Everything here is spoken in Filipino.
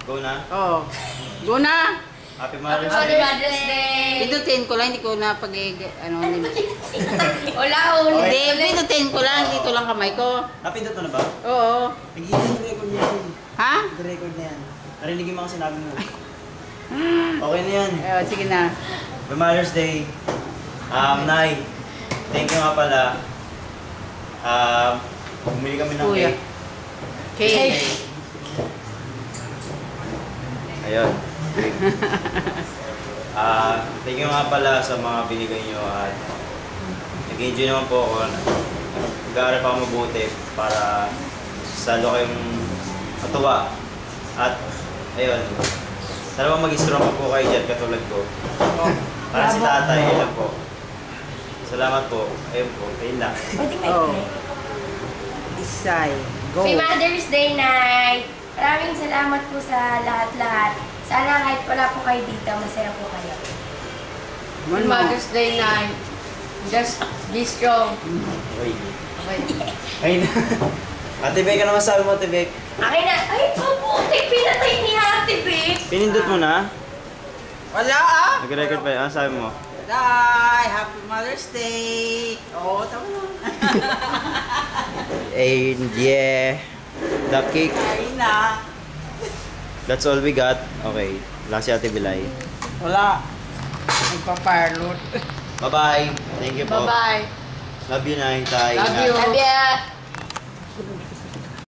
Go na? Oo. Go na! Happy Mother's Happy Day. Mother's Day! Pindutin ko lang, hindi ko na ano, Wala ko. hindi, pindutin ko lang, dito lang kamay ko. Napindot mo na ba? Oo. Nag-i-record niya yan. Ha? Nag-record na yan. Narinig mo ang sinabi mo. Okay na yan. Sige na. Happy Mother's Day. Nay, thank you nga pala. Bumili kami ng Kuya. cake. Cake. Ayun. Thank you nga pala sa mga binigay nyo at nag-enjoy naman po ako. Nag-aaral pa ako mabuti para salo kayong matuwa. At ayun, sana ba mag-strong po kayo dyan katulad ko. Para si tatay, ayun po. Salamat po. Ayun po, ayun lang. Oh. Isay. Go. Happy Mother's Day, Nay! Maraming salamat po sa lahat-lahat. Sana kahit wala po kayo dito, masaya po kayo. Happy Mother's Day night. Just be strong. Okay. Okay. Ayun na. Ate Beck, ano masabi mo, Ate Beck? Akin na, ay, paputik, pinatay ni Ate Vic. Pinindot mo na? Wala ah! Nag-record pa yun. Ano sabi mo? Bye! Happy Mother's Day! Oo, tama na. And yeah, the cake. Kain na. That's all we got. Okay. Lang si Ate Bilay. Wala. Nagpa-firelord. Bye-bye. Thank you po. Bye-bye. Love you, Nay. Tay. Love you. Love ya.